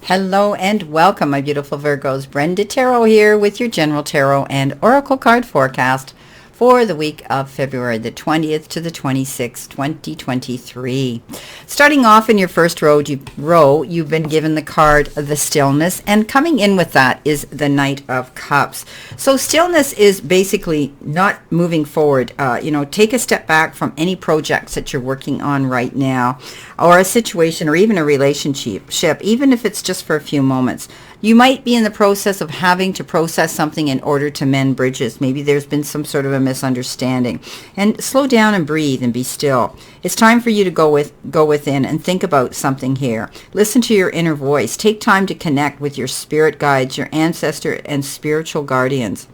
Hello and welcome, my beautiful Virgos. Brenda Tarot here with your General Tarot and Oracle card forecast for the week of February the 20th to the 26th, 2023. Starting off in your first row, you've been given the card the Stillness, and coming in with that is the Knight of Cups. So stillness is basically not moving forward. Take a step back from any projects that you're working on right now, or a situation, or even a relationship, even if it's just for a few moments. You might be in the process of having to process something in order to mend bridges. Maybe there's been some sort of a misunderstanding. And slow down and breathe and be still. It's time for you to go within and think about something here. Listen to your inner voice. Take time to connect with your spirit guides, your ancestor and spiritual guardians.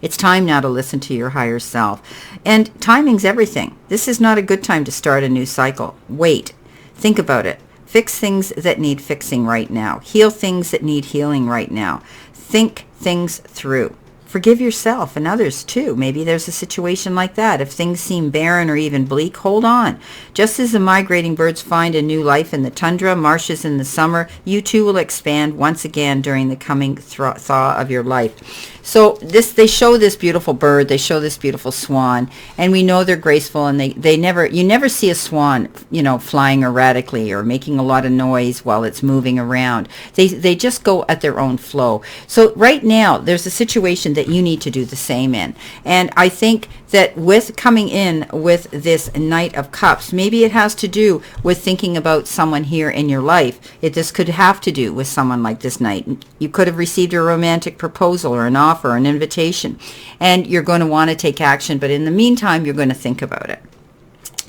It's time now to listen to your higher self. And timing's everything. This is not a good time to start a new cycle. Wait. Think about it. Fix things that need fixing right now. Heal things that need healing right now. Think things through. Forgive yourself and others too. Maybe there's a situation like that. If things seem barren or even bleak, hold on. Just as the migrating birds find a new life in the tundra, marshes in the summer, you too will expand once again during the coming thaw of your life. So they show this beautiful bird, they show this beautiful swan, and we know they're graceful, and you never see a swan, flying erratically or making a lot of noise while it's moving around. They just go at their own flow. So right now there's a situation that you need to do the same in. And I think that with coming in with this Knight of Cups, maybe it has to do with thinking about someone here in your life. This could have to do with someone like this Knight. You could have received a romantic proposal or an offer, an invitation, and you're going to want to take action, but in the meantime, you're going to think about it.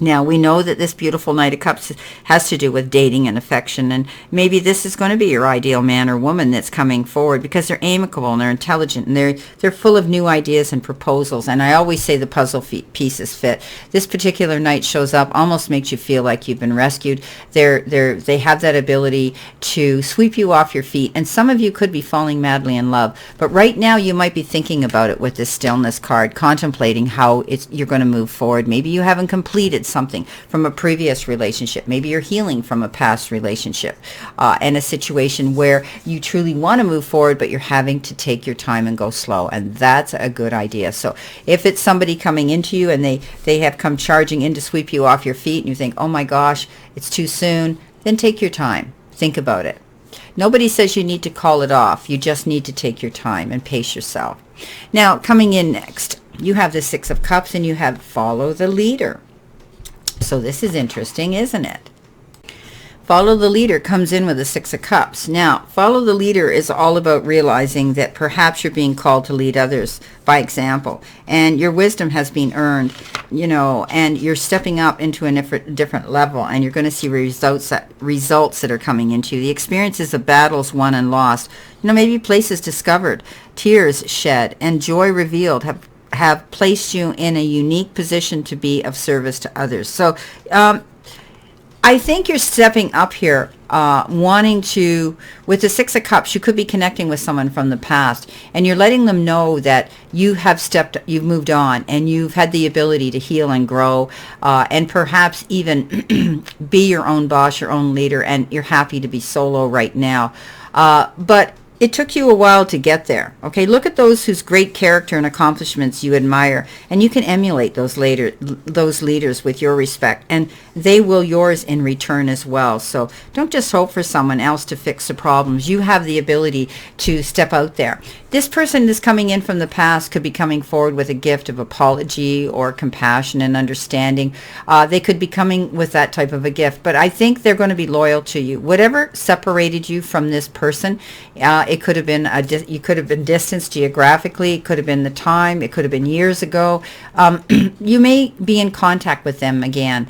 Now, we know that this beautiful Knight of Cups has to do with dating and affection, and maybe this is going to be your ideal man or woman that's coming forward because they're amicable and they're intelligent and they're full of new ideas and proposals. And I always say the puzzle pieces fit. This particular Knight shows up, almost makes you feel like you've been rescued. They have that ability to sweep you off your feet, and some of you could be falling madly in love. But right now, you might be thinking about it with this Stillness card, contemplating how you're going to move forward. Maybe you haven't completed something from a previous relationship. Maybe you're healing from a past relationship and a situation where you truly want to move forward, but you're having to take your time and go slow. And that's a good idea. So if it's somebody coming into you and they have come charging in to sweep you off your feet and you think, oh my gosh, it's too soon, then take your time. Think about it. Nobody says you need to call it off. You just need to take your time and pace yourself. Now, coming in next, you have the Six of Cups and you have Follow the Leader. So this is interesting, isn't it? Follow the Leader comes in with the Six of Cups. Now, Follow the Leader is all about realizing that perhaps you're being called to lead others by example, and your wisdom has been earned, and you're stepping up into a different level, and you're going to see results that are coming into you. The experiences of battles won and lost, maybe places discovered, tears shed, and joy revealed have placed you in a unique position to be of service to others. So I think you're stepping up here, wanting to, with the Six of Cups, you could be connecting with someone from the past, and you're letting them know that you've moved on, and you've had the ability to heal and grow, and perhaps even be your own boss, your own leader, and you're happy to be solo right now. But it took you a while to get there. Okay, look at those whose great character and accomplishments you admire, and you can emulate those leaders with your respect, and they will yours in return as well. So don't just hope for someone else to fix the problems. You have the ability to step out there. This person that's coming in from the past could be coming forward with a gift of apology or compassion and understanding. They could be coming with that type of a gift, but I think they're going to be loyal to you. Whatever separated you from this person, it could have been you could have been distanced geographically. It could have been the time. It could have been years ago. You may be in contact with them again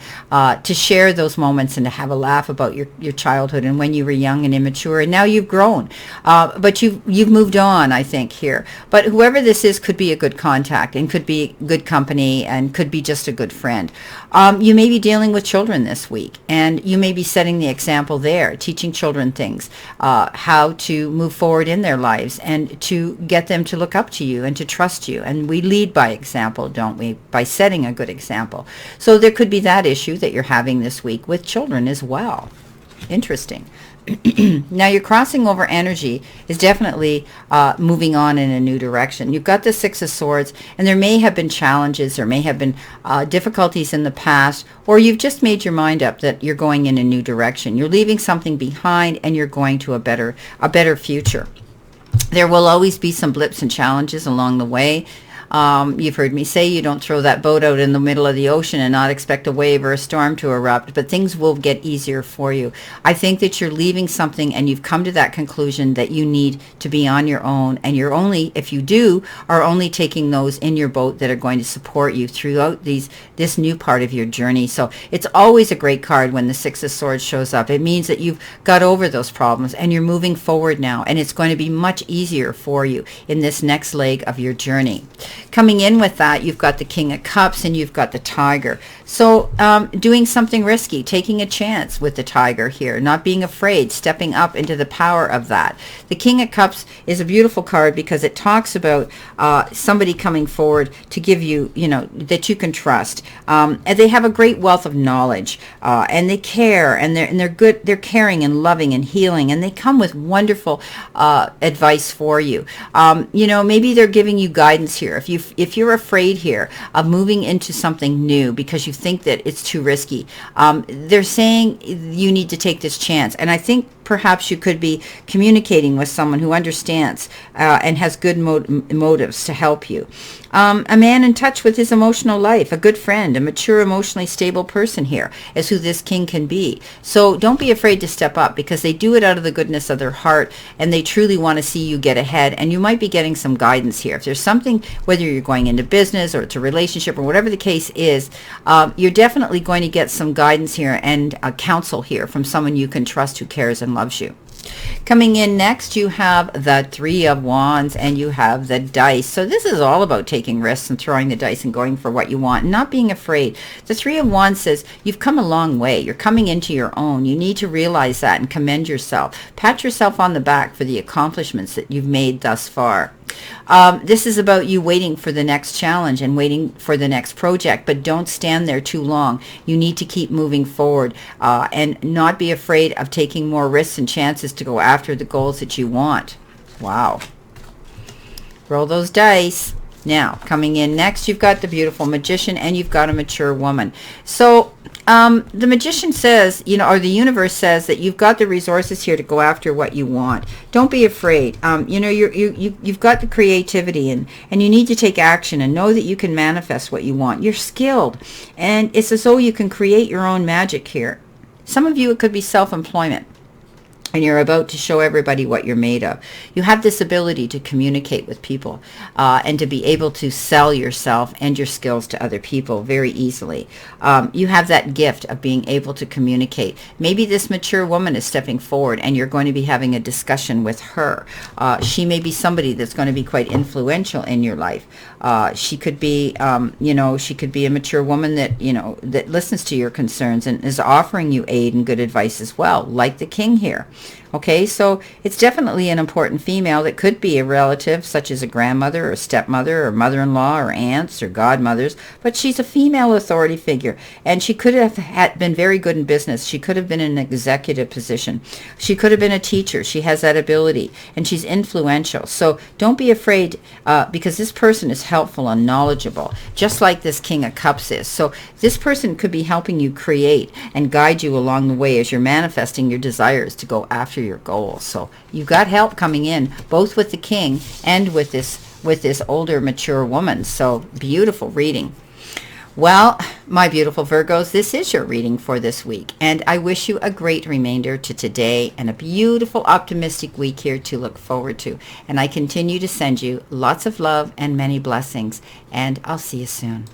to share those moments and to have a laugh about your childhood and when you were young and immature, and now you've grown. But you've moved on, I think, here. But whoever this is could be a good contact and could be good company and could be just a good friend. You may be dealing with children this week, and you may be setting the example there, teaching children things, how to move forward in their lives and to get them to look up to you and to trust you. And we lead by example, don't we? By setting a good example. So there could be that issue that you're having this week with children as well. Interesting. Now your crossing over energy is definitely moving on in a new direction. You've got the Six of Swords, and there may have been challenges, there may have been difficulties in the past, or you've just made your mind up that you're going in a new direction. You're leaving something behind, and you're going to a better future. There will always be some blips and challenges along the way. You've heard me say you don't throw that boat out in the middle of the ocean and not expect a wave or a storm to erupt, but things will get easier for you. I think that you're leaving something and you've come to that conclusion that you need to be on your own, and you're only, if you do, are only taking those in your boat that are going to support you throughout this new part of your journey. So it's always a great card when the Six of Swords shows up. It means that you've got over those problems and you're moving forward now, and it's going to be much easier for you in this next leg of your journey. Coming in with that, you've got the King of Cups and you've got the Tiger. So doing something risky, taking a chance with the Tiger here, not being afraid, stepping up into the power of that. The King of Cups is a beautiful card because it talks about somebody coming forward to give you, that you can trust. And they have a great wealth of knowledge, and they care, and they're good. They're caring and loving and healing, and they come with wonderful advice for you. Maybe they're giving you guidance here. If you're afraid here of moving into something new because you think that it's too risky, they're saying you need to take this chance. And I think perhaps you could be communicating with someone who understands and has good motives to help you. A man in touch with his emotional life, a good friend, a mature, emotionally stable person here is who this king can be. So don't be afraid to step up, because they do it out of the goodness of their heart, and they truly want to see you get ahead, and you might be getting some guidance here. If there's something, whether you're going into business or it's a relationship or whatever the case is, you're definitely going to get some guidance here and counsel here from someone you can trust who cares and loves you. Coming in next, you have the Three of Wands and you have the dice. So this is all about taking risks and throwing the dice and going for what you want and not being afraid. The Three of Wands says you've come a long way. You're coming into your own. You need to realize that and commend yourself. Pat yourself on the back for the accomplishments that you've made thus far. This is about you waiting for the next challenge and waiting for the next project, but don't stand there too long. You need to keep moving forward and not be afraid of taking more risks and chances to go after the goals that you want. Wow. Roll those dice. Now, coming in next, you've got the beautiful Magician and you've got a mature woman. So the Magician says, or the universe says that you've got the resources here to go after what you want. Don't be afraid. You've got the creativity and you need to take action and know that you can manifest what you want. You're skilled, and it's as though you can create your own magic here. Some of you, it could be self-employment, and you're about to show everybody what you're made of. You have this ability to communicate with people and to be able to sell yourself and your skills to other people very easily. You have that gift of being able to communicate. Maybe this mature woman is stepping forward and you're going to be having a discussion with her. She may be somebody that's going to be quite influential in your life. She could be, she could be a mature woman that, that listens to your concerns and is offering you aid and good advice as well, like the king here. Okay, so it's definitely an important female that could be a relative, such as a grandmother or stepmother or mother-in-law or aunts or godmothers, but she's a female authority figure, and she could have been very good in business. She could have been in an executive position. She could have been a teacher. She has that ability, and she's influential. So don't be afraid, because this person is helpful and knowledgeable, just like this King of Cups is. So this person could be helping you create and guide you along the way as you're manifesting your desires to go after your goals. So you've got help coming in, both with the king and with this older mature woman. So beautiful reading. Well, my beautiful Virgos, this is your reading for this week, and I wish you a great remainder to today and a beautiful optimistic week here to look forward to. And I continue to send you lots of love and many blessings, and I'll see you soon.